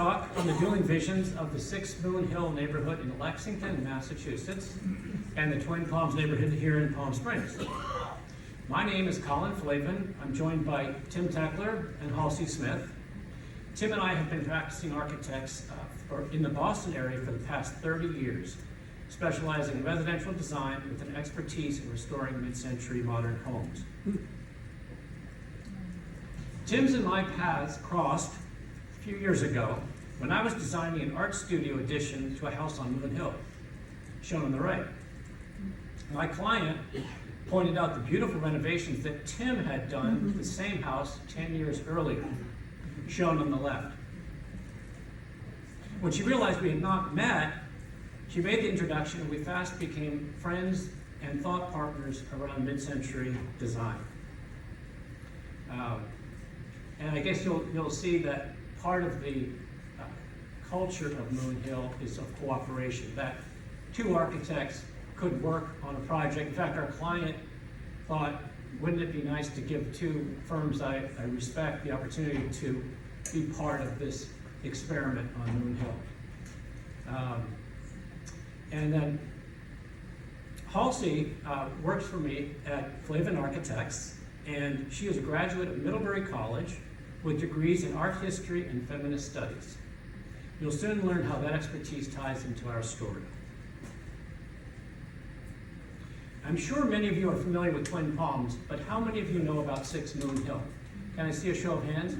talk on the Dueling Visions of the 6 Moon Hill neighborhood in Lexington, Massachusetts, and the Twin Palms neighborhood here in Palm Springs. My name is Colin Flavin. I'm joined by Tim Teckler and Halsey Smith. Tim and I have been practicing architects in the Boston area for the past 30 years, specializing in residential design with an expertise in restoring mid-century modern homes. Tim's and my paths crossed a few years ago when I was designing an art studio addition to a house on Moon Hill, shown on the right. My client pointed out the beautiful renovations that Tim had done to the same house 10 years earlier, shown on the left. When she realized we had not met, she made the introduction and we fast became friends and thought partners around mid-century design. And I guess you'll see that part of the culture of Moon Hill is of cooperation, that two architects could work on a project. In fact, our client thought, wouldn't it be nice to give two firms I respect the opportunity to be part of this experiment on Moon Hill. And then Halsey works for me at Flavin Architects, and she is a graduate of Middlebury College with degrees in art history and feminist studies. You'll soon learn how that expertise ties into our story. I'm sure many of you are familiar with Twin Palms, but how many of you know about 6 Moon Hill? Can I see a show of hands?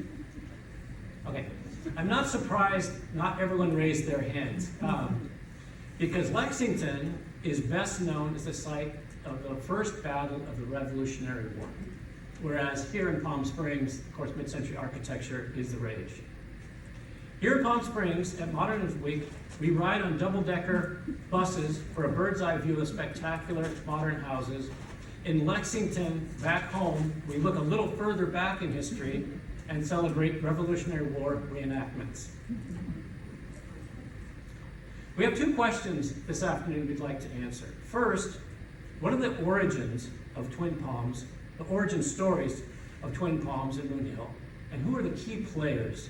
Okay. I'm not surprised not everyone raised their hands, because Lexington is best known as the site of the first battle of the Revolutionary War, whereas here in Palm Springs, of course, mid-century architecture is the rage. Here in Palm Springs, at Modernist Week, we ride on double-decker buses for a bird's-eye view of spectacular modern houses. In Lexington, back home, we look a little further back in history and celebrate Revolutionary War reenactments. We have two questions this afternoon we'd like to answer. First, what are the origins of Twin Palms, the origin stories of Twin Palms and Moon Hill, and who are the key players,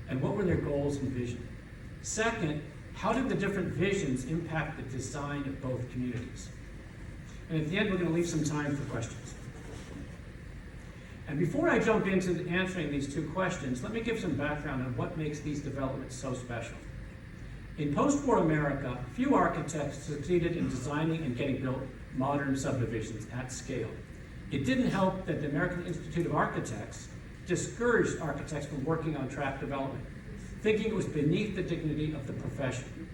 and what were their goals and vision? Second, how did the different visions impact the design of both communities? And at the end, we're going to leave some time for questions. And before I jump into answering these two questions, let me give some background on what makes these developments so special. In post-war America, few architects succeeded in designing and getting built modern subdivisions at scale. It didn't help that the American Institute of Architects discouraged architects from working on tract development, thinking it was beneath the dignity of the profession.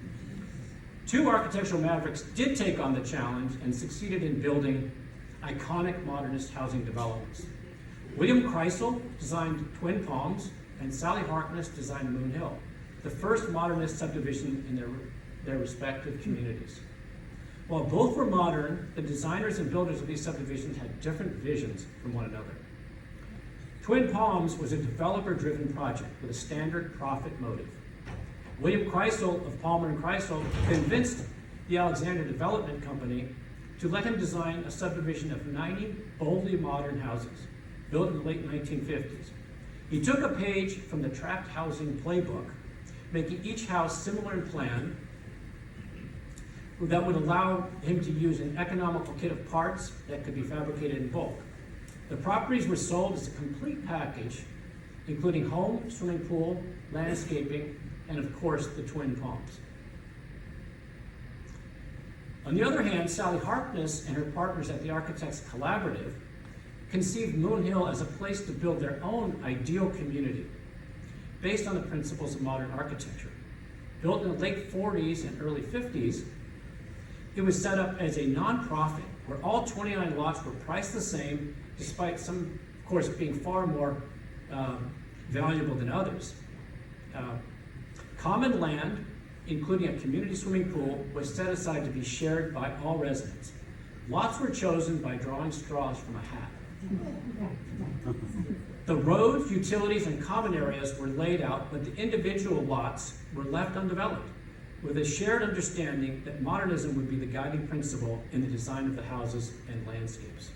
Two architectural mavericks did take on the challenge and succeeded in building iconic modernist housing developments. William Krisel designed Twin Palms, and Sally Harkness designed Moon Hill, the first modernist subdivision in their respective communities. While both were modern, the designers and builders of these subdivisions had different visions from one another. Twin Palms was a developer-driven project with a standard profit motive. William Krisel of Palmer and Krisel convinced the Alexander Development Company to let him design a subdivision of 90 boldly modern houses built in the late 1950s. He took a page from the tract housing playbook, making each house similar in plan that would allow him to use an economical kit of parts that could be fabricated in bulk. The properties were sold as a complete package, including home, swimming pool, landscaping, and of course, the Twin Palms. On the other hand, Sally Harkness and her partners at the Architects Collaborative conceived Moon Hill as a place to build their own ideal community based on the principles of modern architecture. Built in the late 40s and early 50s, it was set up as a nonprofit where all 29 lots were priced the same, despite some, of course, being far more valuable than others. Common land, including a community swimming pool, was set aside to be shared by all residents. Lots were chosen by drawing straws from a hat. The roads, utilities, and common areas were laid out, but the individual lots were left undeveloped, with a shared understanding that modernism would be the guiding principle in the design of the houses and landscapes.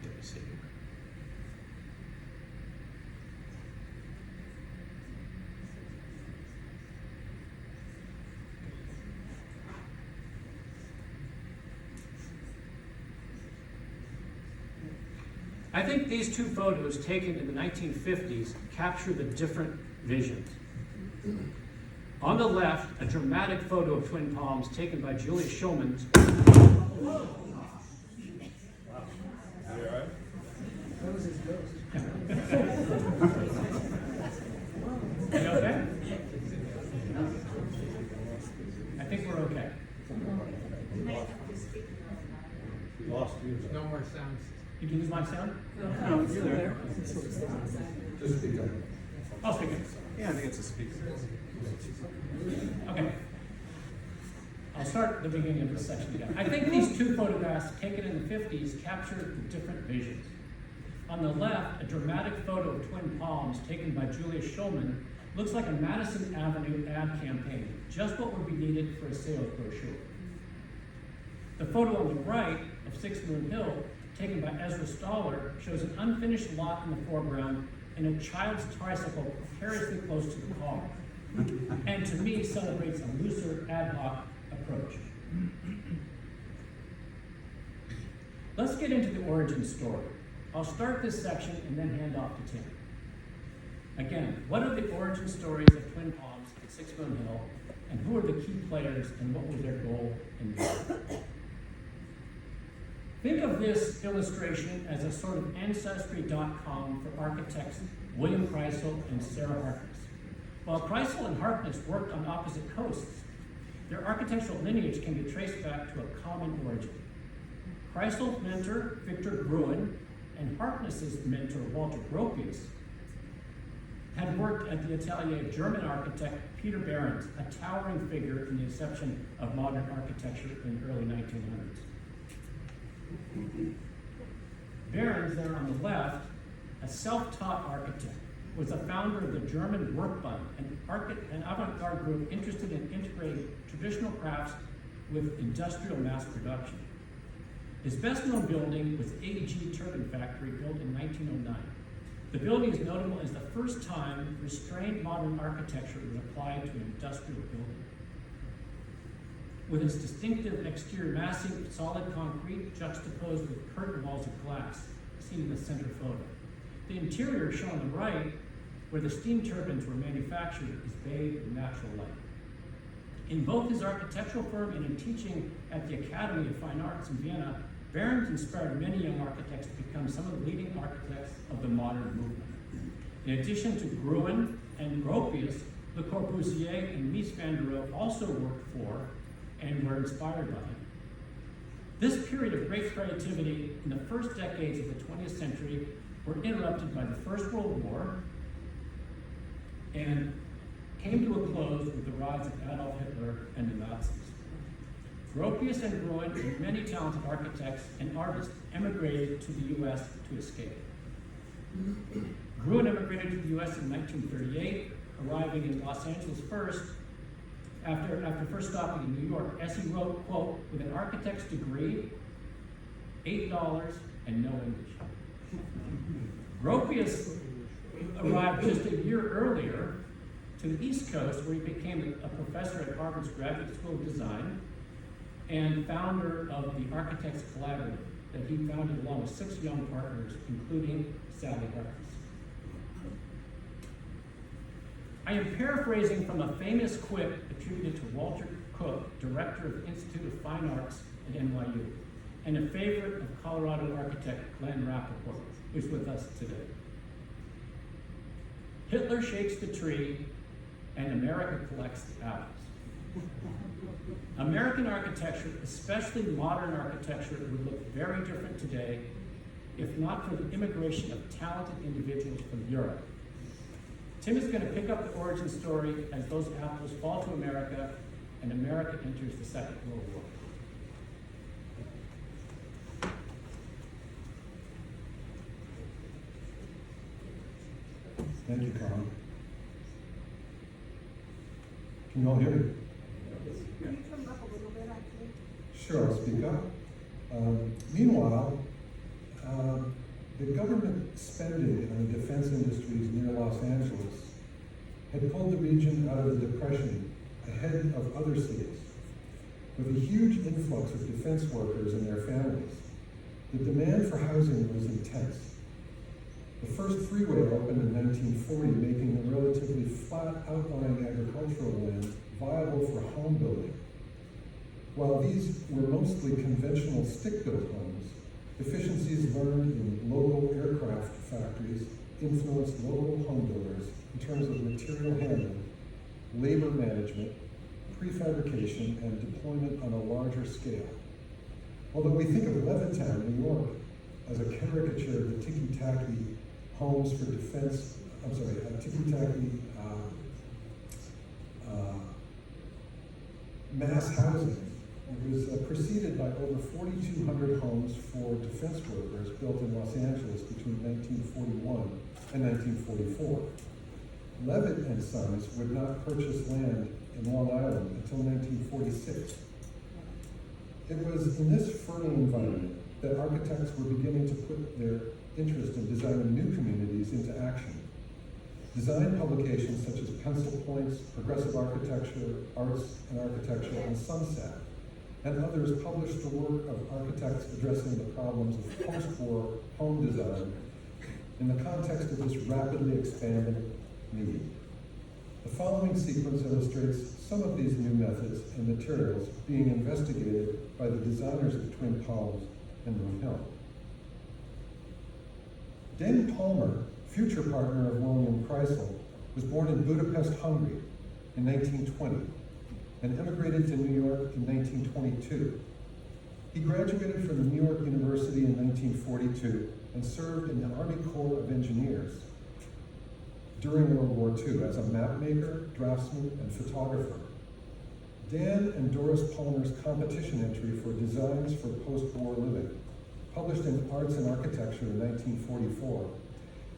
Let me see here. I think these two photos taken in the 1950s capture the different visions. On the left, a dramatic photo of twin palms taken by Julia Schulman. You okay? I think we're okay. Lost you. No more sounds. You can use my sound? No, it's still there. Just speak up. I'll speak it. Yeah, I think it's a speaker. Okay. I'll start at the beginning of this section again. I think these two photographs taken in the 50s capture the different visions. On the left, a dramatic photo of twin palms taken by Julia Schulman looks like a Madison Avenue ad campaign, just what would be needed for a sales brochure. The photo on the right of Six Moon Hill, taken by Ezra Stoller, shows an unfinished lot in the foreground and a child's tricycle precariously close to the car, and to me celebrates a looser ad hoc approach. Let's get into the origin story. I'll start this section and then hand off to Tim. Again, what are the origin stories of Twin Palms and Six Moon Hill, and who are the key players and what was their goal in mission? Think of this illustration as a sort of ancestry.com for architects William Krisel and Sarah Harkness. While Krisel and Harkness worked on opposite coasts, their architectural lineage can be traced back to a common origin. Krisel's mentor, Victor Gruen, and Harkness's mentor, Walter Gropius, had worked at the atelier of German architect Peter Behrens, a towering figure in the inception of modern architecture in the early 1900s. Behrens, there on the left, a self-taught architect, was a founder of the German Workbund, an avant-garde group interested in integrating traditional crafts with industrial mass production. His best-known building was AEG Turbine Factory, built in 1909. The building is notable as the first time restrained modern architecture was applied to an industrial building. With its distinctive exterior massing solid concrete juxtaposed with curtain walls of glass, seen in the center photo. The interior, shown on the right, where the steam turbines were manufactured, is bathed in natural light. In both his architectural firm and in teaching at the Academy of Fine Arts in Vienna, Behrens inspired many young architects to become some of the leading architects of the modern movement. In addition to Gruen and Gropius, Le Corbusier and Mies van der Rohe also worked for and were inspired by him. This period of great creativity in the first decades of the 20th century were interrupted by the First World War and came to a close with the rise of Adolf Hitler and the Nazis. Gropius and Gruen and many talented architects and artists emigrated to the U.S. to escape. Gruen emigrated to the U.S. in 1938, arriving in Los Angeles first, after first stopping in New York, as he wrote, quote, with an architect's degree, $8 and no English. Gropius arrived just a year earlier to the East Coast, where he became a professor at Harvard's Graduate School of Design and founder of the Architects Collaborative that he founded along with 6 young partners, including Sally Harkness. I am paraphrasing from a famous quip attributed to Walter Cook, director of the Institute of Fine Arts at NYU, and a favorite of Colorado architect Glenn Rappaport, who's with us today. Hitler shakes the tree, and America collects the apples. American architecture, especially modern architecture, would look very different today if not for the immigration of talented individuals from Europe. Tim is going to pick up the origin story as those apples fall to America and America enters the Second World War. Thank you, Colin. Can you all hear me? Can you turn up a little bit, actually? Sure, I'll speak up. Meanwhile, the government spending on the defense industries near Los Angeles had pulled the region out of the Depression ahead of other cities. With a huge influx of defense workers and their families, the demand for housing was intense. first freeway opened in 1940, making the relatively flat outlying agricultural land viable for home building. While these were mostly conventional stick-built homes, efficiencies learned in local aircraft factories influenced local home builders in terms of material handling, labor management, prefabrication, and deployment on a larger scale. Although we think of Levittown, New York, as a caricature of the ticky-tacky homes for defense, ticky-tacky mass housing, it was preceded by over 4,200 homes for defense workers built in Los Angeles between 1941 and 1944. Levitt and Sons would not purchase land in Long Island until 1946. It was in this fertile environment that architects were beginning to put their interest in designing new communities into action. Design publications such as Pencil Points, Progressive Architecture, Arts and Architecture, and Sunset, and others published the work of architects addressing the problems of post-war home design in the context of this rapidly expanding need. The following sequence illustrates some of these new methods and materials being investigated by the designers of Twin Palms and Moon Hill. Dan Palmer, future partner of William Krisel, was born in Budapest, Hungary in 1920 and emigrated to New York in 1922. He graduated from the New York University in 1942 and served in the Army Corps of Engineers during World War II as a mapmaker, draftsman, and photographer. Dan and Doris Palmer's competition entry for designs for post-war living, published in Arts and Architecture in 1944,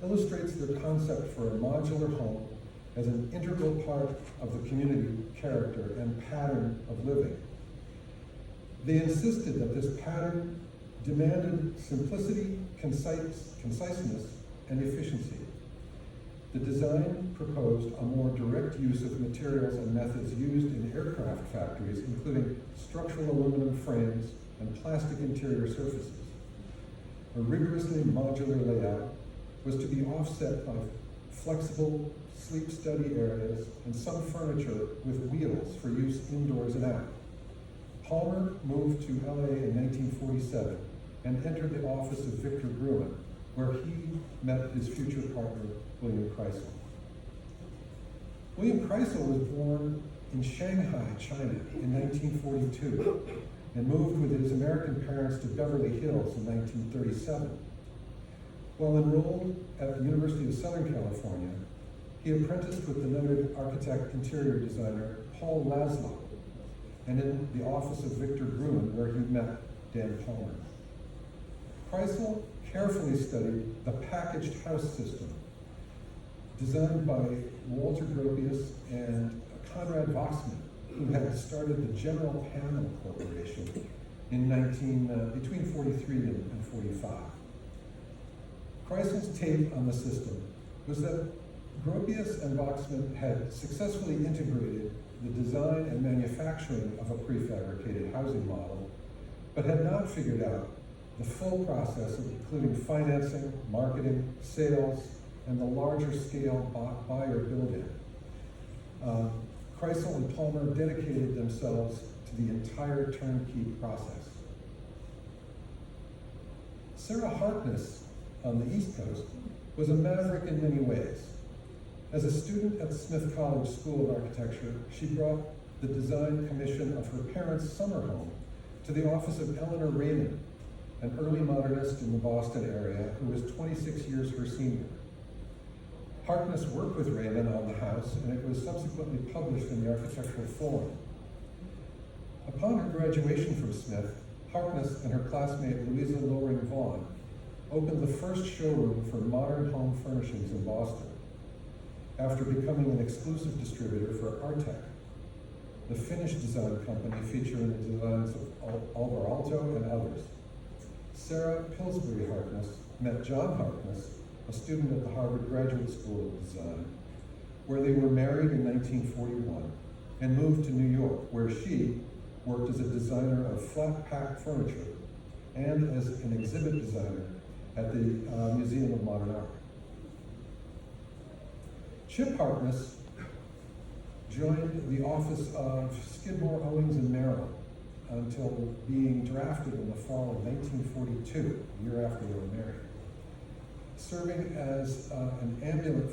illustrates their concept for a modular home as an integral part of the community character and pattern of living. They insisted that this pattern demanded simplicity, conciseness, and efficiency. The design proposed a more direct use of materials and methods used in aircraft factories, including structural aluminum frames and plastic interior surfaces. A rigorously modular layout was to be offset by flexible sleep study areas and some furniture with wheels for use indoors and out. Palmer moved to LA in 1947 and entered the office of Victor Gruen, where he met his future partner, William Krisel. William Krisel was born in Shanghai, China in 1942 and moved with his American parents to Beverly Hills in 1937. While enrolled at the University of Southern California, he apprenticed with the noted architect interior designer Paul Laszlo, and in the office of Victor Gruen, where he met Dan Palmer. Krisel carefully studied the packaged house system, designed by Walter Gropius and Conrad Wachsman, who had started the General Panel Corporation in between 43 and 45. Krisel's take on the system was that Gropius and Wachsman had successfully integrated the design and manufacturing of a prefabricated housing model, but had not figured out the full process of including financing, marketing, sales, and the larger scale buyer build-in. Krisel and Palmer dedicated themselves to the entire turnkey process. Sarah Harkness, on the East Coast, was a maverick in many ways. As a student at Smith College School of Architecture, she brought the design commission of her parents' summer home to the office of Eleanor Raymond, an early modernist in the Boston area who was 26 years her senior. Harkness worked with Raymond on the house, and it was subsequently published in the Architectural Forum. Upon her graduation from Smith, Harkness and her classmate Louisa Loring Vaughan opened the first showroom for modern home furnishings in Boston, after becoming an exclusive distributor for Artec, the Finnish design company featuring the designs of Alvar Aalto and others. Sarah Pillsbury Harkness met John Harkness, a student at the Harvard Graduate School of Design, where they were married in 1941 and moved to New York, where she worked as a designer of flat pack furniture and as an exhibit designer at the Museum of Modern Art. Chip Harkness joined the office of Skidmore, Owings and Merrill until being drafted in the fall of 1942, a year after they were married, serving as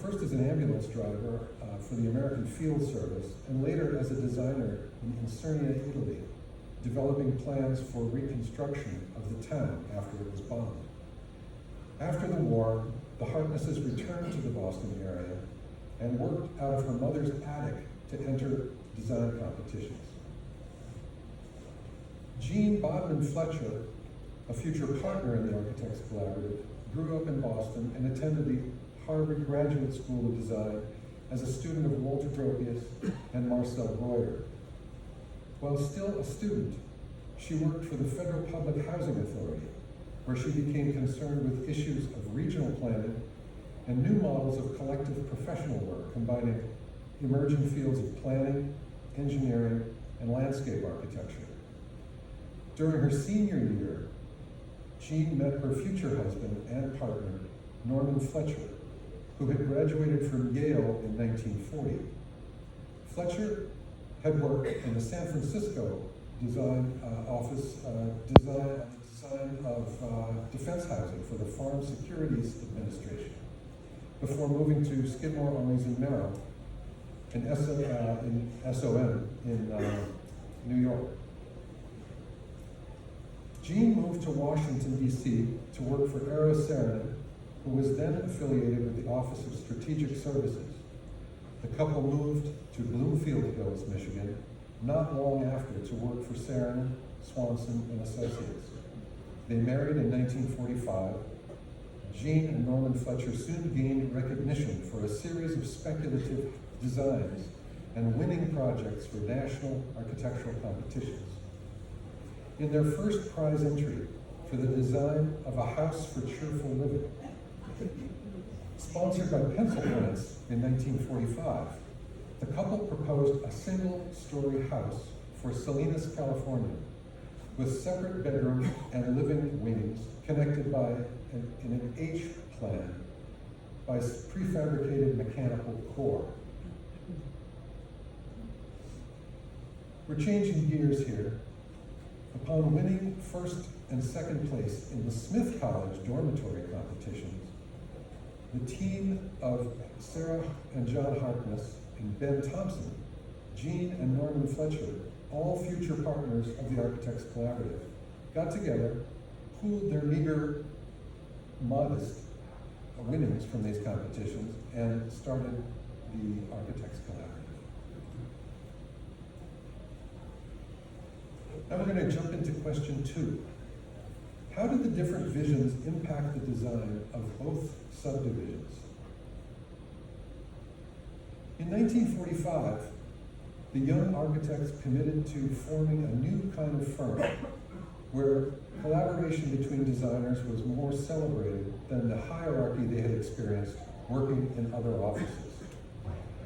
first as an ambulance driver for the American Field Service, and later as a designer in Cernia, Italy, developing plans for reconstruction of the town after it was bombed. After the war, the Harknesses returned to the Boston area and worked out of her mother's attic to enter design competitions. Jean Bodman Fletcher, a future partner in the Architects Collaborative, grew up in Boston and attended the Harvard Graduate School of Design as a student of Walter Gropius and Marcel Breuer. While still a student, she worked for the Federal Public Housing Authority, where she became concerned with issues of regional planning and new models of collective professional work, combining emerging fields of planning, engineering, and landscape architecture. During her senior year, Jean met her future husband and partner, Norman Fletcher, who had graduated from Yale in 1940. Fletcher had worked in the San Francisco design office, design of defense housing for the Farm Securities Administration, before moving to Skidmore, Owings and Merrill in SOM in New York. Jean moved to Washington, D.C. to work for Eero Saarinen, who was then affiliated with the Office of Strategic Services. The couple moved to Bloomfield Hills, Michigan, not long after, to work for Saarinen, Swanson, and Associates. They married in 1945. Jean and Norman Fletcher soon gained recognition for a series of speculative designs and winning projects for national architectural competitions. In their first prize entry for the design of a house for cheerful living, sponsored by Pencil Plants in 1945, the couple proposed a single-story house for Salinas, California, with separate bedroom and living wings connected in an H plan by prefabricated mechanical core. We're changing gears here. Upon winning first and second place in the Smith College dormitory competitions, the team of Sarah and John Harkness and Ben Thompson, Jean and Norman Fletcher, all future partners of the Architects Collaborative, got together, pooled their meager, modest winnings from these competitions, and started the Architects Collaborative. Now we're going to jump into question 2. How did the different visions impact the design of both subdivisions? In 1945, the young architects committed to forming a new kind of firm where collaboration between designers was more celebrated than the hierarchy they had experienced working in other offices.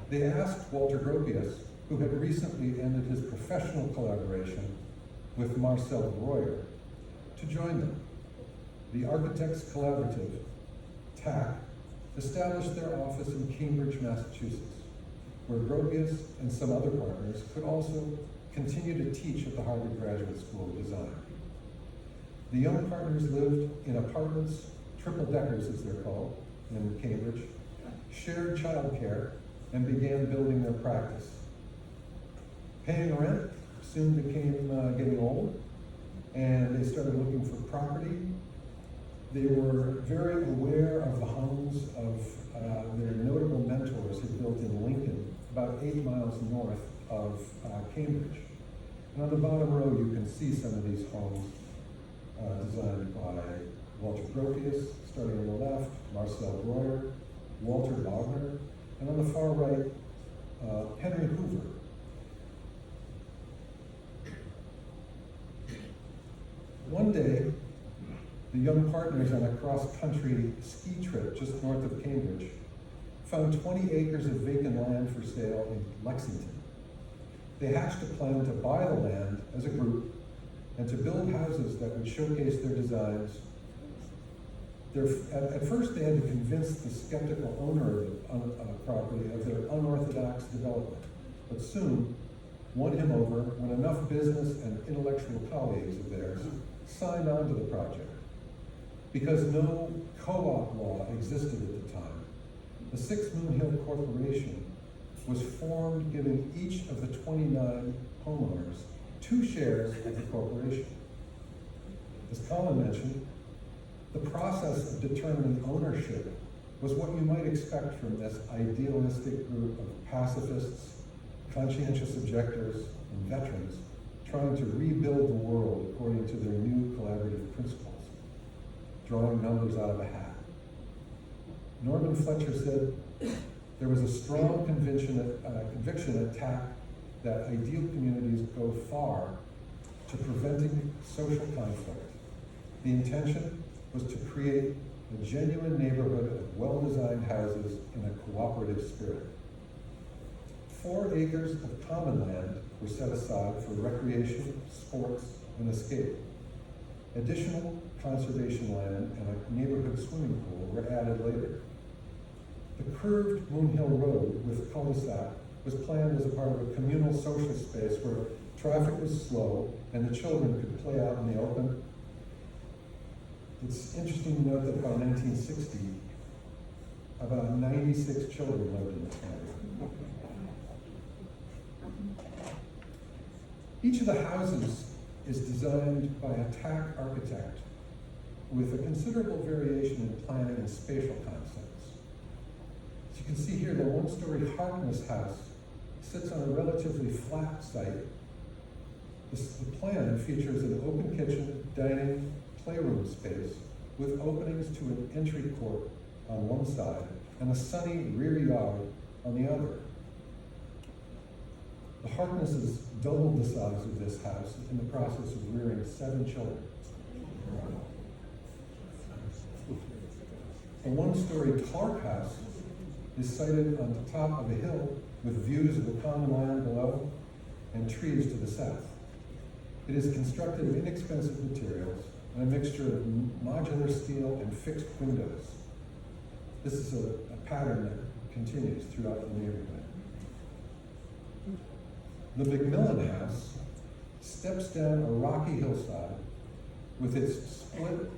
They asked Walter Gropius, who had recently ended his professional collaboration with Marcel Breuer, to join them. The Architects Collaborative, TAC, established their office in Cambridge, Massachusetts, where Gropius and some other partners could also continue to teach at the Harvard Graduate School of Design. The young partners lived in apartments, triple-deckers as they're called, in Cambridge, shared childcare, and began building their practice. Paying rent soon became getting old, and they started looking for property. They were very aware of the homes of their notable mentors who built in Lincoln, about 8 miles north of Cambridge. And on the bottom row, you can see some of these homes designed by Walter Gropius, starting on the left, Marcel Breuer, Walter Wagner, and on the far right, Henry Hoover. One day, the young partners on a cross-country ski trip just north of Cambridge found 20 acres of vacant land for sale in Lexington. They hatched a plan to buy the land as a group and to build houses that would showcase their designs. At first, they had to convince the skeptical owner of the property of their unorthodox development, but soon won him over when enough business and intellectual colleagues of theirs signed on to the project. Because no co-op law existed at the time, the Six Moon Hill Corporation was formed, giving each of the 29 homeowners 2 shares of the corporation. As Colin mentioned, the process of determining ownership was what you might expect from this idealistic group of pacifists, conscientious objectors, and veterans trying to rebuild the world according to their new collaborative principles, drawing numbers out of a hat. Norman Fletcher said, there was a strong conviction at TAC that ideal communities go far to preventing social conflict. The intention was to create a genuine neighborhood of well-designed houses in a cooperative spirit. 4 acres of common land were set aside for recreation, sports, and escape. Additional conservation land and a neighborhood swimming pool were added later. The curved Moon Hill Road with cul-de-sac was planned as a part of a communal social space where traffic was slow and the children could play out in the open. It's interesting to note that by 1960, about 96 children lived in this area. Each of the houses is designed by a TAC architect with a considerable variation in planning and spatial concepts. As you can see here, the 1-story Harkness house sits on a relatively flat site. The plan features an open kitchen, dining, playroom space with openings to an entry court on one side and a sunny rear yard on the other. The Harknesses doubled the size of this house in the process of rearing 7 children. The 1-story Clark house is sited on the top of a hill with views of the common land below and trees to the south. It is constructed of inexpensive materials and a mixture of modular steel and fixed windows. This is a pattern that continues throughout the neighborhood. The McMillan House steps down a rocky hillside with its split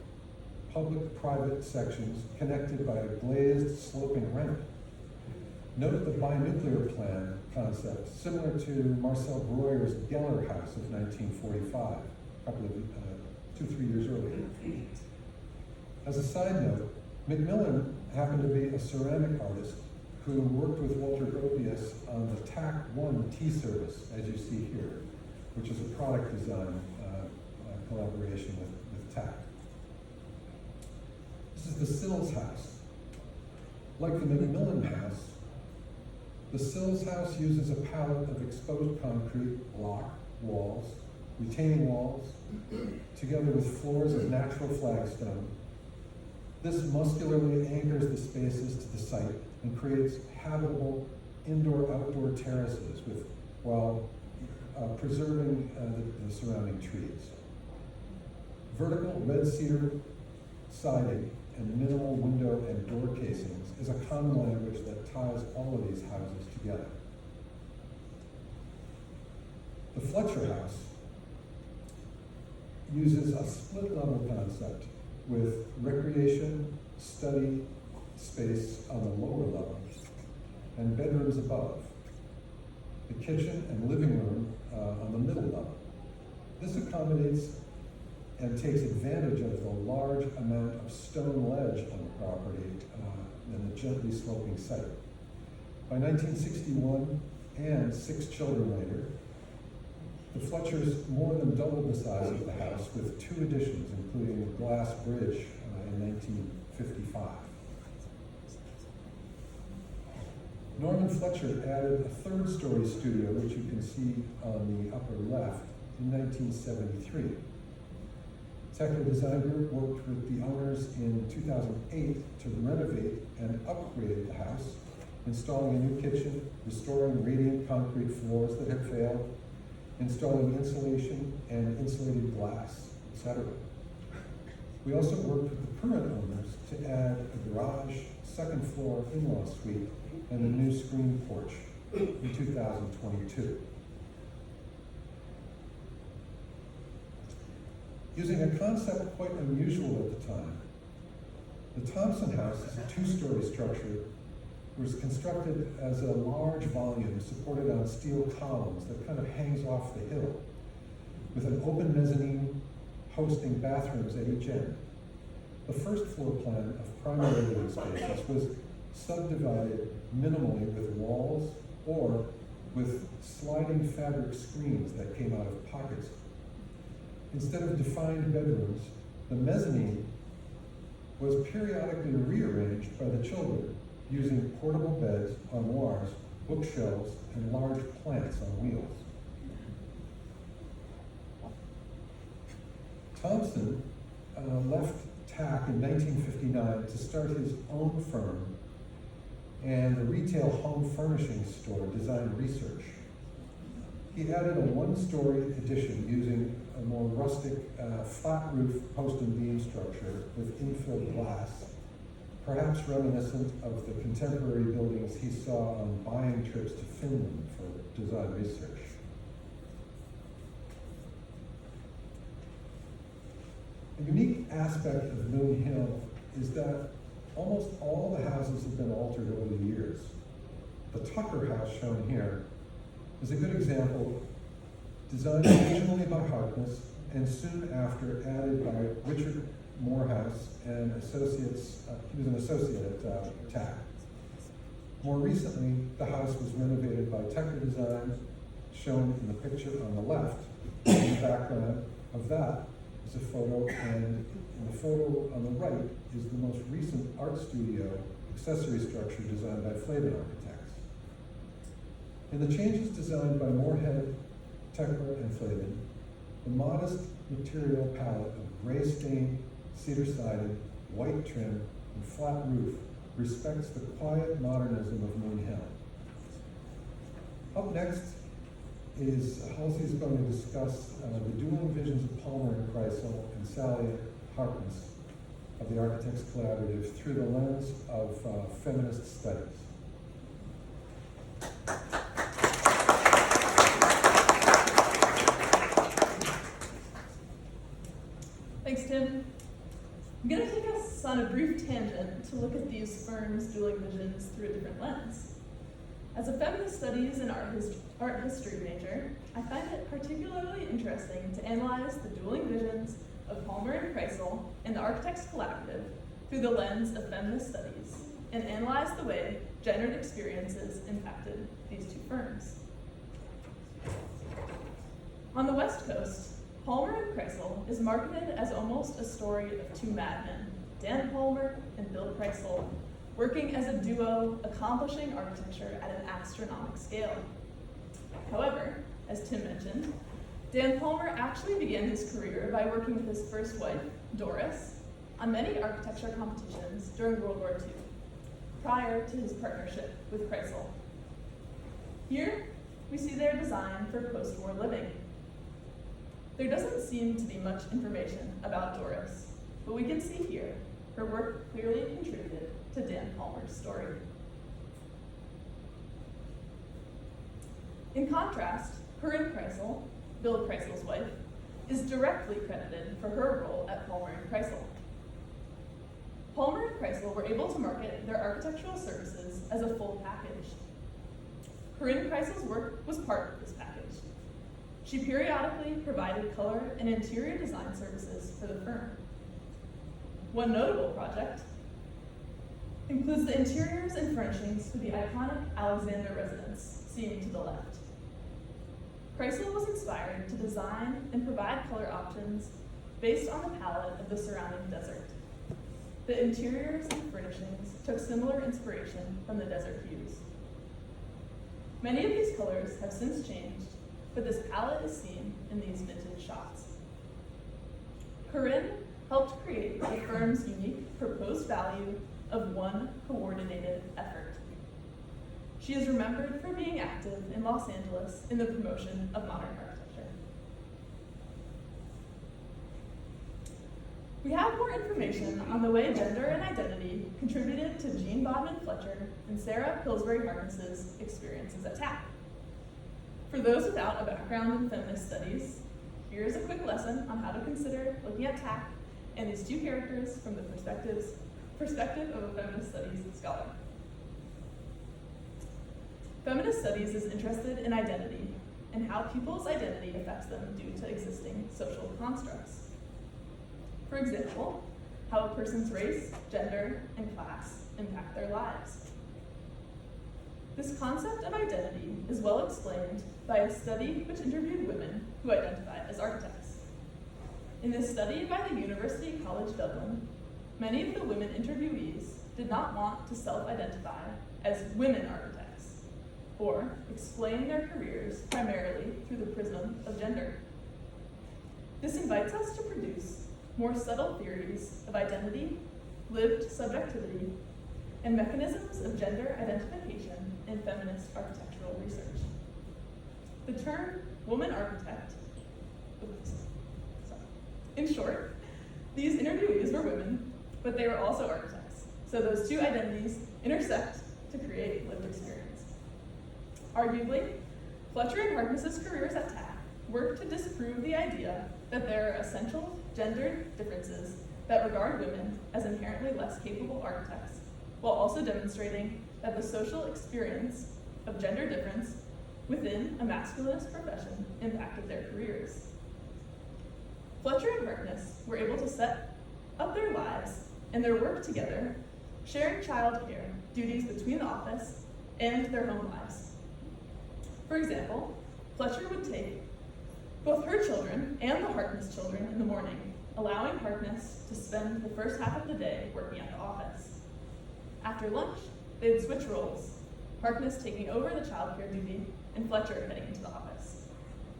public-private sections connected by a glazed sloping ramp. Note the binuclear plan concept, similar to Marcel Breuer's Geller House of 1945, a couple of 2-3 years earlier. As a side note, McMillan happened to be a ceramic artist who worked with Walter Gropius on the TAC-1 tea service, as you see here, which is a product design collaboration with TAC. This is the Sills House. Like the McMillan House, the Sills House uses a palette of exposed concrete, block, walls, retaining walls, together with floors of natural flagstone. This muscularly anchors the spaces to the site and creates habitable indoor-outdoor terraces while preserving the surrounding trees. Vertical red cedar siding and minimal window and door casings is a common language that ties all of these houses together. The Fletcher House uses a split-level concept with recreation, study space on the lower level and bedrooms above. The kitchen and living room on the middle level. This accommodates and takes advantage of the large amount of stone ledge on the property and the gently sloping site. By 1961, and 6 children later, the Fletchers more than doubled the size of the house with 2 additions, including a glass bridge in 1955. Norman Fletcher added a 3rd-story studio, which you can see on the upper left, in 1973. Technical Design Group worked with the owners in 2008 to renovate and upgrade the house, installing a new kitchen, restoring radiant concrete floors that had failed, installing insulation and insulated glass, etc. We also worked with the current owners to add a garage, second floor in-law suite, and a new screen porch in 2022. Using a concept quite unusual at the time, the Thompson House is a two-story structure, was constructed as a large volume supported on steel columns that kind of hangs off the hill, with an open mezzanine hosting bathrooms at each end. The first floor plan of primary living spaces was subdivided minimally with walls or with sliding fabric screens that came out of pockets. Instead of defined bedrooms, the mezzanine was periodically rearranged by the children using portable beds, armoires, bookshelves, and large plants on wheels. Thompson left TAC in 1959 to start his own firm and the retail home furnishing store, Design Research. He added a one-story addition using a more rustic flat roof post and beam structure with infilled glass, perhaps reminiscent of the contemporary buildings he saw on buying trips to Finland for Design Research. A unique aspect of Moon Hill is that almost all the houses have been altered over the years. The Tucker House shown here is a good example, designed originally by Harkness and soon after added by Richard Morehouse and associates. He was an associate at TAC. More recently, the house was renovated by Tucker Design, shown in the picture on the left. In the background of that is a photo, and in the photo on the right is the most recent art studio accessory structure designed by Flavin Architects. In the changes designed by Moorhead, Tucker, and Flavin, the modest material palette of gray stain, cedar siding, white trim, and flat roof respects the quiet modernism of Moon Hill. Up next is Halsey's going to discuss the Dueling Visions of Palmer and Krisel and Sally Harkness of the Architects Collaborative through the lens of feminist studies. Thanks, Tim. I'm going to take us on a brief tangent to look at these firms' dueling visions through a different lens. As a feminist studies and art history major, I find it particularly interesting to analyze the dueling visions of Palmer and Krisel and the Architects Collaborative through the lens of feminist studies and analyze the way gendered experiences impacted these two firms. On the West Coast, Palmer and Krisel is marketed as almost a story of two madmen, Dan Palmer and Bill Krisel, working as a duo, accomplishing architecture at an astronomical scale. However, as Tim mentioned, Dan Palmer actually began his career by working with his first wife, Doris, on many architecture competitions during World War II, prior to his partnership with Krisel. Here, we see their design for post-war living. There doesn't seem to be much information about Doris, but we can see here her work clearly contributed to Dan Palmer's story. In contrast, Corinne Krisel, Bill Krisel's wife, is directly credited for her role at Palmer and Krisel. Palmer and Krisel were able to market their architectural services as a full package. Corinne Krisel's work was part of this package. She periodically provided color and interior design services for the firm. One notable project includes the interiors and furnishings for the iconic Alexander residence, seen to the left. Krisel was inspired to design and provide color options based on the palette of the surrounding desert. The interiors and furnishings took similar inspiration from the desert hues. Many of these colors have since changed, but this palette is seen in these vintage shots. Corinne helped create the firm's unique proposed value of one coordinated effort. She is remembered for being active in Los Angeles in the promotion of modern architecture. We have more information on the way gender and identity contributed to Jean Bodman Fletcher and Sarah Pillsbury Harkness's experiences at TAC. For those without a background in feminist studies, here's a quick lesson on how to consider looking at TAC and these two characters from the perspective of a feminist studies scholar. Feminist studies is interested in identity and how people's identity affects them due to existing social constructs. For example, how a person's race, gender, and class impact their lives. This concept of identity is well explained by a study which interviewed women who identified as architects. In this study by the University College Dublin, many of the women interviewees did not want to self-identify as women architects, or explain their careers primarily through the prism of gender. This invites us to produce more subtle theories of identity, lived subjectivity, and mechanisms of gender identification in feminist architectural research. The term woman architect, in short, these interviewees were women, but they were also architects. So those two identities intersect to create lived experience. Arguably, Fletcher and Harkness's careers at TAC work to disprove the idea that there are essential gender differences that regard women as inherently less capable architects, while also demonstrating that the social experience of gender difference within a masculinist profession impacted their careers. Fletcher and Harkness were able to set up their lives and their work together, sharing childcare duties between the office and their home lives. For example, Fletcher would take both her children and the Harkness children in the morning, allowing Harkness to spend the first half of the day working at the office. After lunch, they would switch roles, Harkness taking over the childcare duty and Fletcher heading into the office.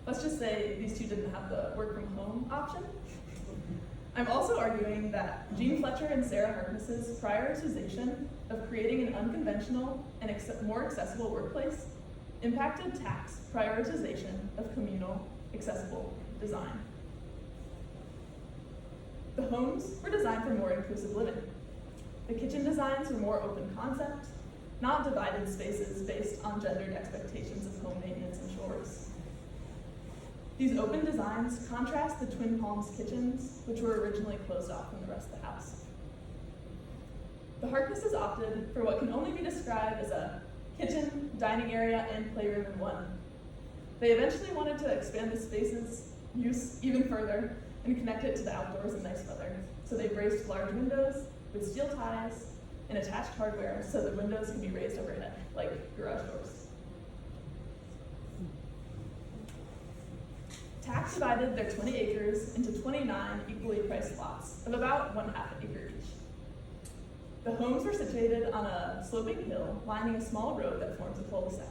Let's just say these two didn't have the work from home option. I'm also arguing that Jean Fletcher and Sarah Harkness's prioritization of creating an unconventional and more accessible workplace impacted TAC's prioritization of communal, accessible design. The homes were designed for more inclusive living. The kitchen designs were more open concept, not divided spaces based on gendered expectations of home maintenance and chores. These open designs contrast the Twin Palms kitchens, which were originally closed off from the rest of the house. The Harknesses opted for what can only be described as a kitchen, dining area, and playroom in one. They eventually wanted to expand the space's use even further and connect it to the outdoors in nice weather. So they braced large windows with steel ties and attached hardware so the windows could be raised overhead, like garage doors. TAC divided their 20 acres into 29 equally priced lots of about 1/2 acre each. The homes were situated on a sloping hill lining a small road that forms a cul-de-sac.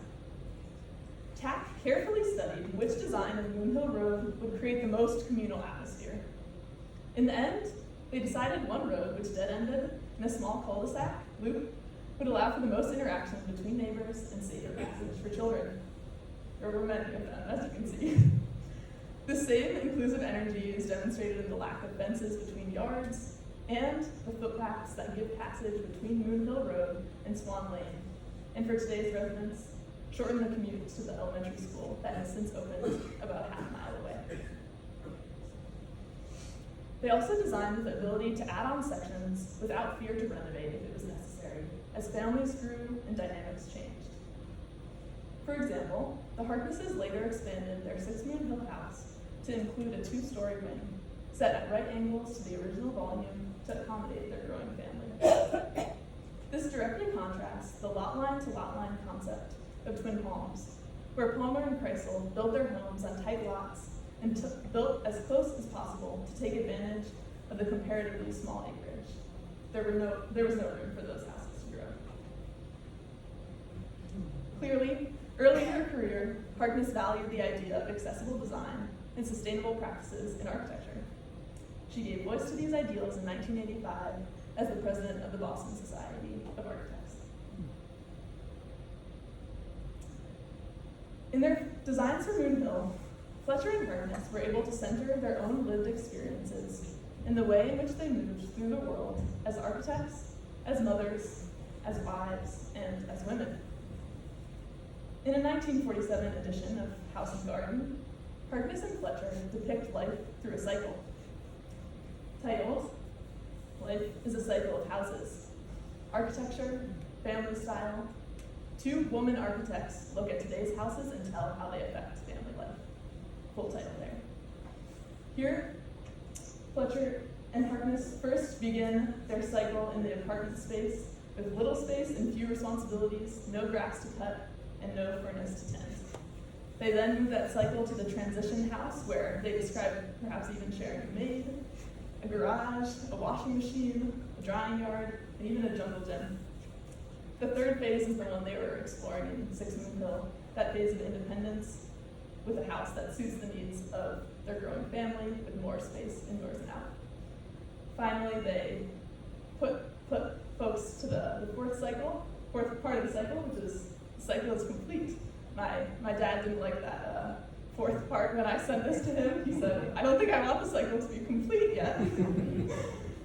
TAC carefully studied which design of Moon Hill Road would create the most communal atmosphere. In the end, they decided one road, which dead-ended in a small cul-de-sac loop, would allow for the most interaction between neighbors and safer passage for children. There were many of them, as you can see. The same inclusive energy is demonstrated in the lack of fences between yards and the footpaths that give passage between Moon Hill Road and Swan Lane. And for today's residents, shorten the commute to the elementary school that has since opened about 1/2 mile away. They also designed with the ability to add on sections without fear to renovate if it was necessary, as families grew and dynamics changed. For example, the Harknesses later expanded their 6 Moon Hill house to include a 2-story wing, set at right angles to the original volume to accommodate their growing family. This directly contrasts the lot line to lot line concept of Twin Palms, where Palmer and Krisel built their homes on tight lots and built as close as possible to take advantage of the comparatively small acreage. There was no room for those houses to grow. Clearly, early in her career, Harkness valued the idea of accessible design and sustainable practices in architecture. She gave voice to these ideals in 1985 as the president of the Boston Society of Architects. In their designs for Moon Hill, Fletcher and Harkness were able to center their own lived experiences in the way in which they moved through the world as architects, as mothers, as wives, and as women. In a 1947 edition of House and Garden, Harkness and Fletcher depict life through a cycle. Titled, Life is a Cycle of Houses. Architecture, family style. Two woman architects look at today's houses and tell how they affect family life. Full title there. Here, Fletcher and Harkness first begin their cycle in the apartment space with little space and few responsibilities, no grass to cut, and no furnace to tend. They then move that cycle to the transition house where they describe perhaps even sharing a maid, a garage, a washing machine, a drying yard, and even a jungle gym. The third phase is the one they were exploring in Six Moon Hill, that phase of independence with a house that suits the needs of their growing family with more space indoors and out. Finally, they put folks to the fourth part of the cycle, which is the cycle is complete. My dad didn't like that fourth part when I sent this to him. He said, I don't think I want the cycle to be complete yet.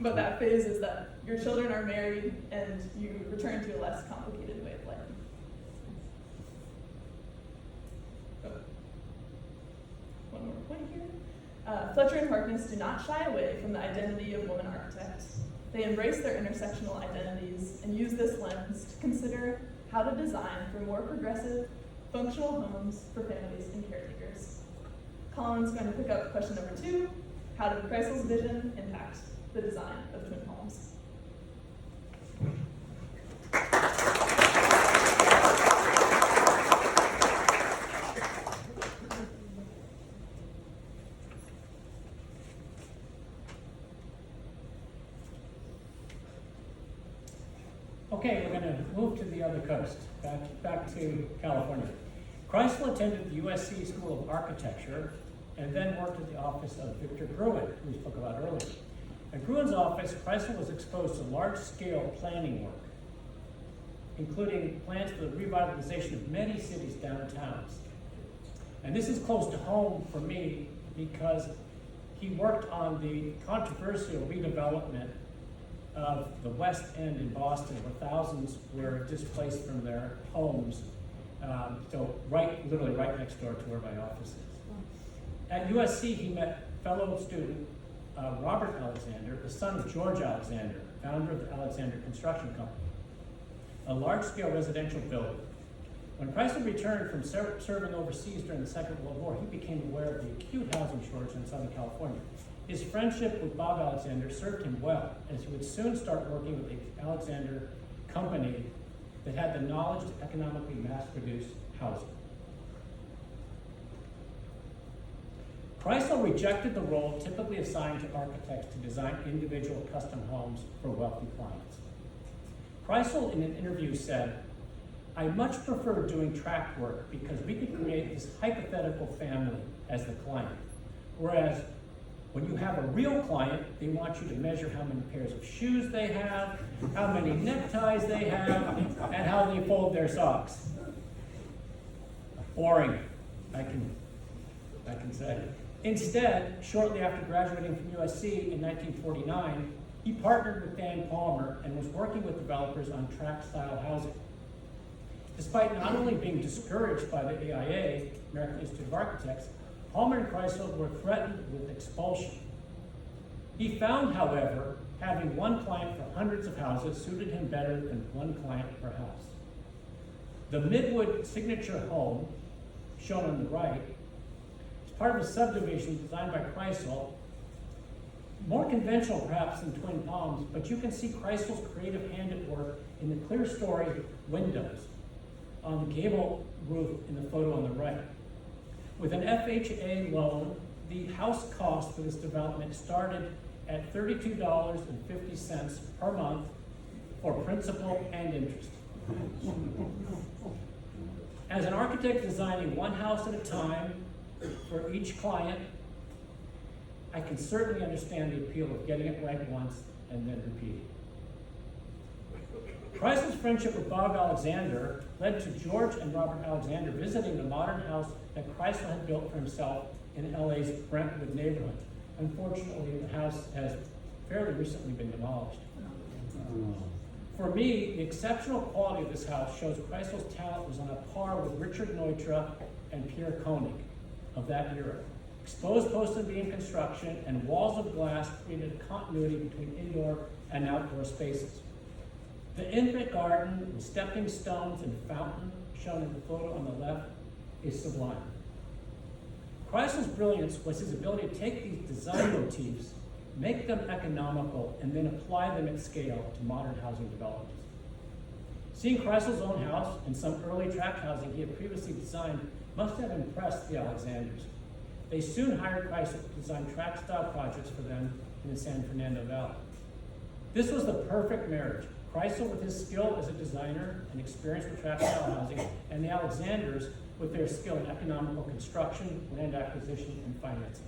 But that phase is that your children are married and you return to a less complicated way of life. One more point here. Fletcher and Harkness do not shy away from the identity of woman architects. They embrace their intersectional identities and use this lens to consider how to design for more progressive, functional homes for families and caretakers. Colin's going to pick up question number 2, how did Krisel's vision impact the design of twin homes? Okay, we're going to move to the other coast, back to California. Krisel attended the USC School of Architecture and then worked at the office of Victor Gruen, who we spoke about earlier. At Gruen's office, Krisel was exposed to large-scale planning work, including plans for the revitalization of many cities' downtowns. And this is close to home for me because he worked on the controversial redevelopment of the West End in Boston, where thousands were displaced from their homes. So literally right next door to where my office is. At USC, he met fellow student Robert Alexander, the son of George Alexander, founder of the Alexander Construction Company, a large-scale residential builder. When Krisel returned from serving overseas during the Second World War, he became aware of the acute housing shortage in Southern California. His friendship with Bob Alexander served him well, as he would soon start working with the Alexander Company that had the knowledge to economically mass-produce housing. Krisel rejected the role typically assigned to architects to design individual custom homes for wealthy clients. Krisel, in an interview, said, I much prefer doing tract work because we could create this hypothetical family as the client. Whereas when you have a real client, they want you to measure how many pairs of shoes they have, how many neckties they have, and how they fold their socks. Boring, I can say. Instead, shortly after graduating from USC in 1949, he partnered with Dan Palmer and was working with developers on tract-style housing. Despite not only being discouraged by the AIA, American Institute of Architects, Palmer and Krisel were threatened with expulsion. He found, however, having one client for hundreds of houses suited him better than one client per house. The Midwood signature home, shown on the right, is part of a subdivision designed by Krisel, more conventional perhaps than Twin Palms, but you can see Krisel's creative hand at work in the clear-story windows on the gable roof in the photo on the right. With an FHA loan, the house cost for this development started at $32.50 per month for principal and interest. As an architect designing one house at a time for each client, I can certainly understand the appeal of getting it right once and then repeating. Krisel's friendship with Bob Alexander led to George and Robert Alexander visiting the modern house that Krisel had built for himself in LA's Brentwood neighborhood. Unfortunately, the house has fairly recently been demolished. For me, the exceptional quality of this house shows Krisel's talent was on a par with Richard Neutra and Pierre Koenig of that era. Exposed post and beam construction and walls of glass created a continuity between indoor and outdoor spaces. The infinite garden with stepping stones and fountain, shown in the photo on the left, is sublime. Krisel's brilliance was his ability to take these design motifs, make them economical, and then apply them at scale to modern housing developments. Seeing Krisel's own house and some early tract housing he had previously designed must have impressed the Alexanders. They soon hired Krisel to design tract-style projects for them in the San Fernando Valley. This was the perfect marriage. Krisel with his skill as a designer and experience with tract-style housing, and the Alexanders with their skill in economical construction, land acquisition, and financing.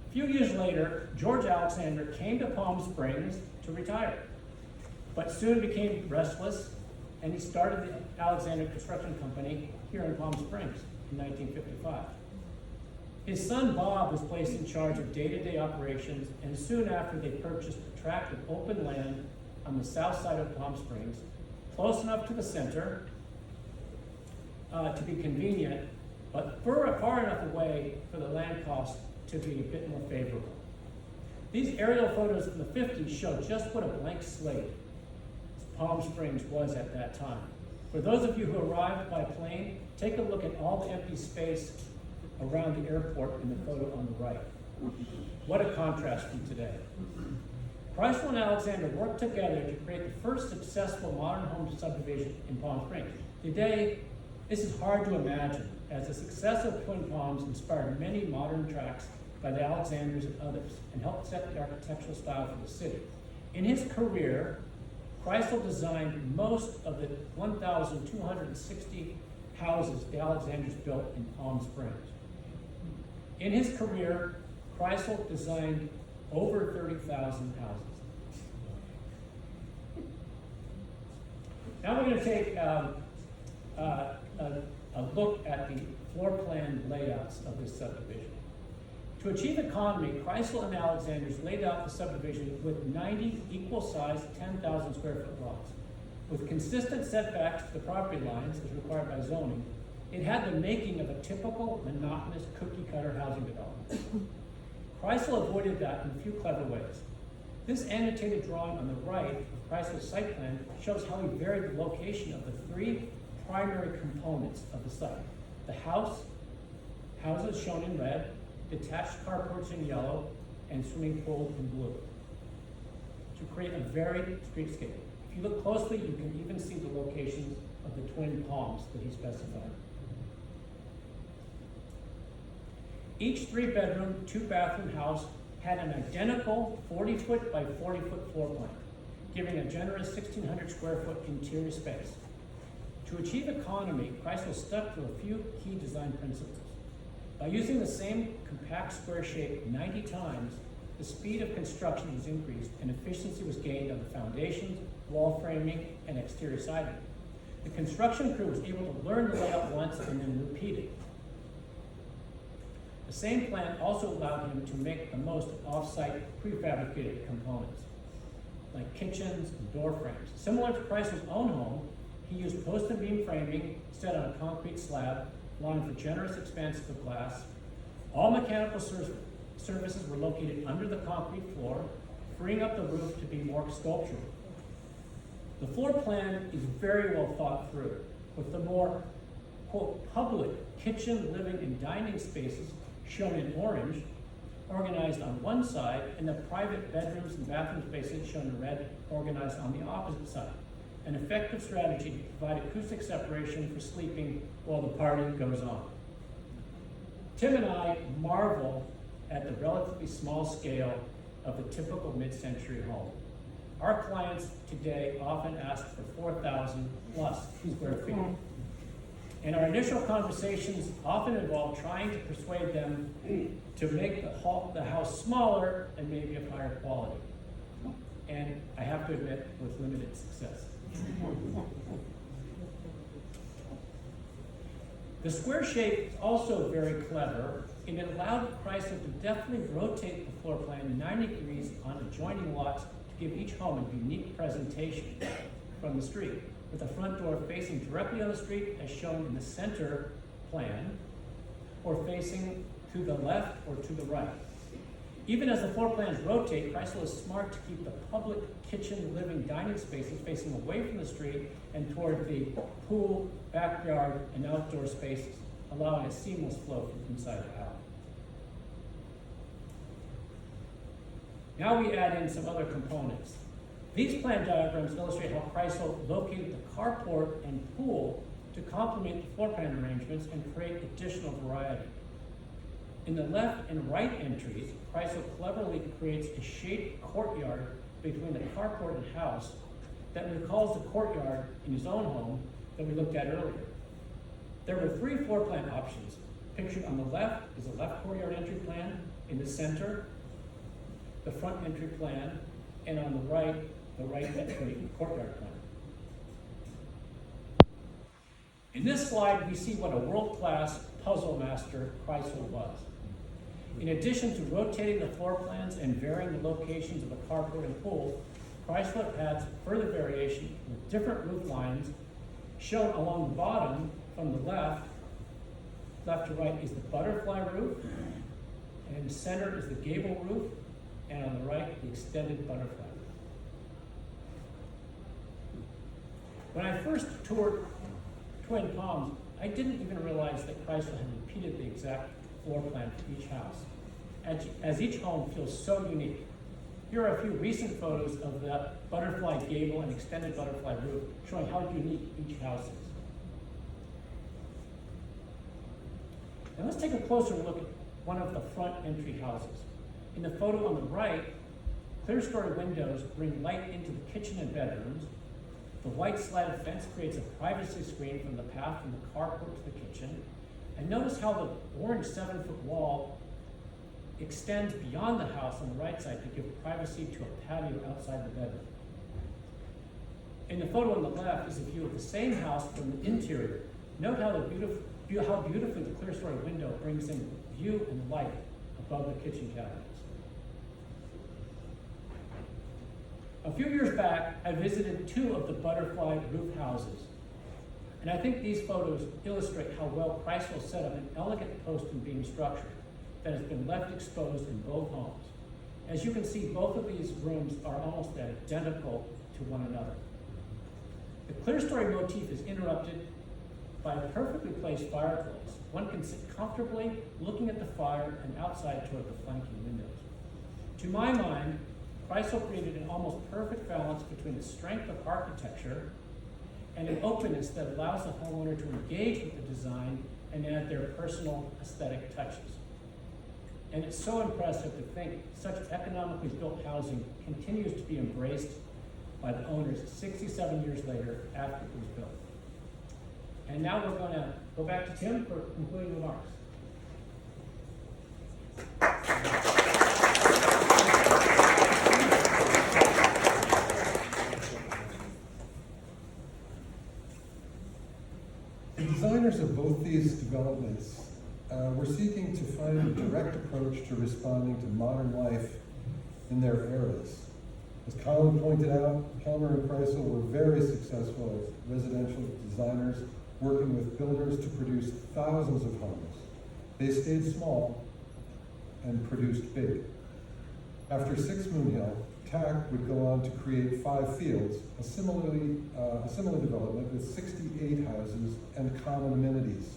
A few years later, George Alexander came to Palm Springs to retire, but soon became restless, and he started the Alexander Construction Company here in Palm Springs in 1955. His son Bob was placed in charge of day-to-day operations, and soon after they purchased a tract of open land on the south side of Palm Springs, close enough to the center to be convenient, but far enough away for the land cost to be a bit more favorable. These aerial photos from the 50s show just what a blank slate Palm Springs was at that time. For those of you who arrived by plane, take a look at all the empty space around the airport in the photo on the right. What a contrast from today. Krisel and Alexander worked together to create the first successful modern home subdivision in Palm Springs. Today, this is hard to imagine, as the success of Twin Palms inspired many modern tracts by the Alexanders and others, and helped set the architectural style for the city. In his career, Krisel designed most of the 1,260 houses the Alexanders built in Palm Springs. In his career, Krisel designed over 30,000 houses. Now we're going to take a look at the floor plan layouts of this subdivision. To achieve economy, Krisel and Alexanders laid out the subdivision with 90 equal-sized 10,000 square foot lots. With consistent setbacks to the property lines as required by zoning, it had the making of a typical, monotonous, cookie-cutter housing development. Krisel avoided that in a few clever ways. This annotated drawing on the right of Krisel's site plan shows how he varied the location of the three primary components of the site. The houses shown in red, detached carports in yellow, and swimming pool in blue, to create a varied streetscape. If you look closely, you can even see the locations of the twin palms that he specified. Each 3-bedroom, 2-bathroom house had an identical 40-foot by 40-foot floor plan, giving a generous 1,600 square foot interior space. To achieve economy, Krisel stuck to a few key design principles. By using the same compact square shape 90 times, the speed of construction was increased and efficiency was gained on the foundations, wall framing, and exterior siding. The construction crew was able to learn the layout once and then repeat it. The same plan also allowed him to make the most of off-site prefabricated components, like kitchens and door frames. Similar to Krisel's own home, he used post and beam framing set on a concrete slab, allowing for generous expanses of glass. All mechanical surfaces were located under the concrete floor, freeing up the roof to be more sculptural. The floor plan is very well thought through, with the more, quote, public kitchen, living, and dining spaces shown in orange, organized on one side, and the private bedrooms and bathroom spaces shown in red, organized on the opposite side. An effective strategy to provide acoustic separation for sleeping while the party goes on. Tim and I marvel at the relatively small scale of the typical mid-century home. Our clients today often ask for 4,000 plus square feet. And our initial conversations often involve trying to persuade them to make the house smaller and maybe of higher quality. And I have to admit, with limited success. The square shape is also very clever and it allowed Krisel to definitely rotate the floor plan 90 degrees on adjoining lots to give each home a unique presentation from the street, with the front door facing directly on the street as shown in the center plan, or facing to the left or to the right. Even as the floor plans rotate, Krisel is smart to keep the public kitchen, living, dining spaces facing away from the street and toward the pool, backyard, and outdoor spaces, allowing a seamless flow from inside the house. Now we add in some other components. These plan diagrams illustrate how Krisel located the carport and pool to complement the floor plan arrangements and create additional variety. In the left and right entries, Krisel cleverly creates a shaped courtyard between the carport and house that recalls the courtyard in his own home that we looked at earlier. There were 3 floor plan options. Pictured on the left is a left courtyard entry plan, in the center, the front entry plan, and on the right entry courtyard plan. In this slide, we see what a world-class puzzle master Krisel was. In addition to rotating the floor plans and varying the locations of the carport and pool, Krisel adds further variation with different roof lines shown along the bottom from the left to right is the butterfly roof, and in the center is the gable roof, and on the right, the extended butterfly roof. When I first toured Twin Palms, I didn't even realize that Krisel had repeated the exact floor plan for each house, as each home feels so unique. Here are a few recent photos of the butterfly gable and extended butterfly roof, showing how unique each house is. Now let's take a closer look at one of the front entry houses. In the photo on the right, clear story windows bring light into the kitchen and bedrooms. The white slatted fence creates a privacy screen from the path from the carport to the kitchen. And notice how the orange 7-foot wall extends beyond the house on the right side to give privacy to a patio outside the bedroom. In the photo on the left is a view of the same house from the interior. Note how beautifully the clear story window brings in view and light above the kitchen cabinets. A few years back, I visited 2 of the butterfly roof houses, and I think these photos illustrate how well Krisel set up an elegant post and beam structure that has been left exposed in both homes. As you can see, both of these rooms are almost identical to one another. The clear story motif is interrupted by a perfectly placed fireplace. One can sit comfortably looking at the fire and outside toward the flanking windows. To my mind, Krisel created an almost perfect balance between the strength of architecture and an openness that allows the homeowner to engage with the design and add their personal aesthetic touches. And it's so impressive to think such economically built housing continues to be embraced by the owners 67 years later after it was built. And now we're going to go back to Tim for concluding remarks. The designers of both these developments were seeking to find a direct approach to responding to modern life in their eras. As Colin pointed out, Palmer and Krisel were very successful as residential designers, working with builders to produce thousands of homes. They stayed small and produced big. After 6 Moon Hill, TAC would go on to create 5 Fields, a similar development with 68 houses and common amenities,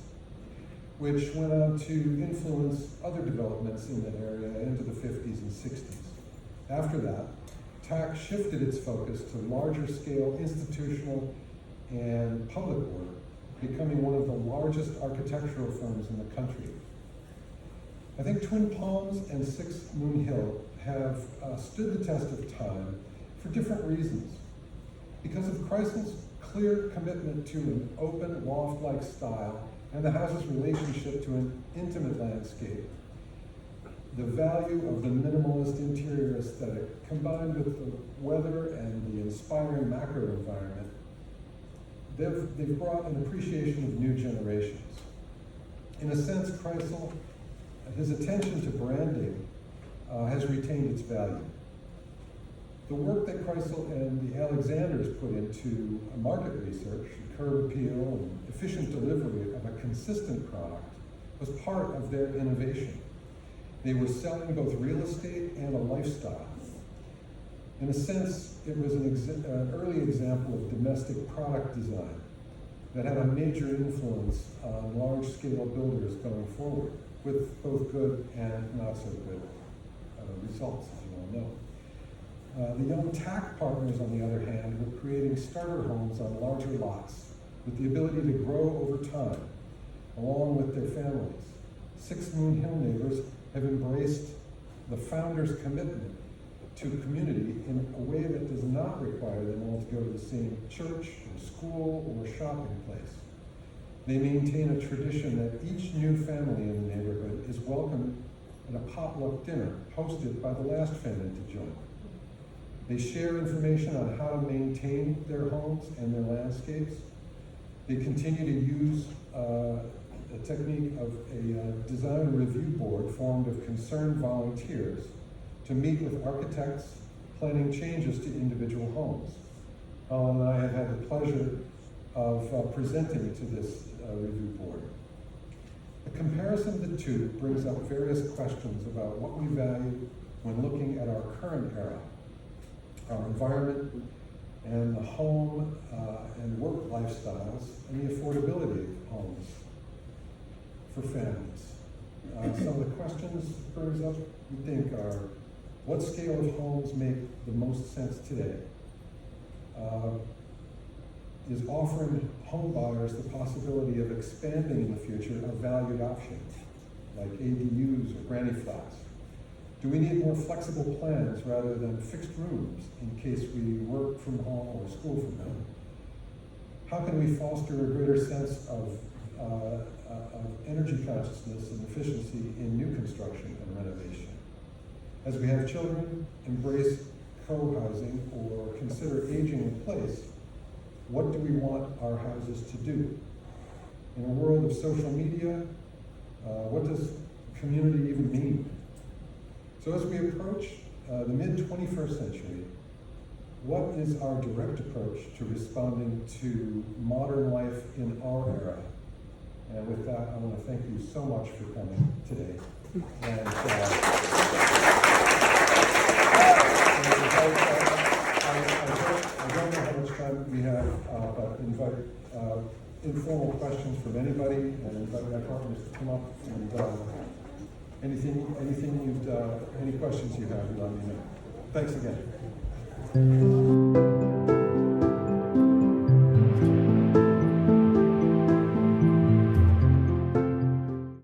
which went on to influence other developments in that area into the 50s and 60s. After that, TAC shifted its focus to larger scale institutional and public work, becoming one of the largest architectural firms in the country. I think Twin Palms and 6 Moon Hill have stood the test of time for different reasons. Because of Krisel's clear commitment to an open, loft-like style and the house's relationship to an intimate landscape, the value of the minimalist interior aesthetic combined with the weather and the inspiring macro environment, they've brought an appreciation of new generations. In a sense, Krisel his attention to branding has retained its value. The work that Krisel and the Alexanders put into market research, curb appeal, and efficient delivery of a consistent product was part of their innovation. They were selling both real estate and a lifestyle. In a sense, it was an early example of domestic product design that had a major influence on large-scale builders going forward, with both good and not so good results, as you all know. The young TAC partners, on the other hand, were creating starter homes on larger lots with the ability to grow over time, along with their families. Six Moon Hill neighbors have embraced the founders' commitment to community in a way that does not require them all to go to the same church or school or shopping place. They maintain a tradition that each new family in the neighborhood is welcomed at a potluck dinner hosted by the last family to join. They share information on how to maintain their homes and their landscapes. They continue to use a technique of a design review board formed of concerned volunteers to meet with architects planning changes to individual homes. Colin and I have had the pleasure of presenting to this review board. The comparison of the two brings up various questions about what we value when looking at our current era, our environment, and the home and work lifestyles, and the affordability of homes for families. Some of the questions it brings up, we think, are: what scale of homes make the most sense today? Is offering home buyers the possibility of expanding in the future a valued option, like ADUs or granny flats? Do we need more flexible plans rather than fixed rooms in case we work from home or school from home? How can we foster a greater sense of energy consciousness and efficiency in new construction and renovation? As we have children embrace co-housing or consider aging in place, what do we want our houses to do? In a world of social media, what does community even mean? So as we approach the mid-21st century, what is our direct approach to responding to modern life in our era? And with that, I want to thank you so much for coming today. And I don't know how much time we have, but invite informal questions from anybody, and invite my partners to come up, and any questions you have, let me know. Thanks again.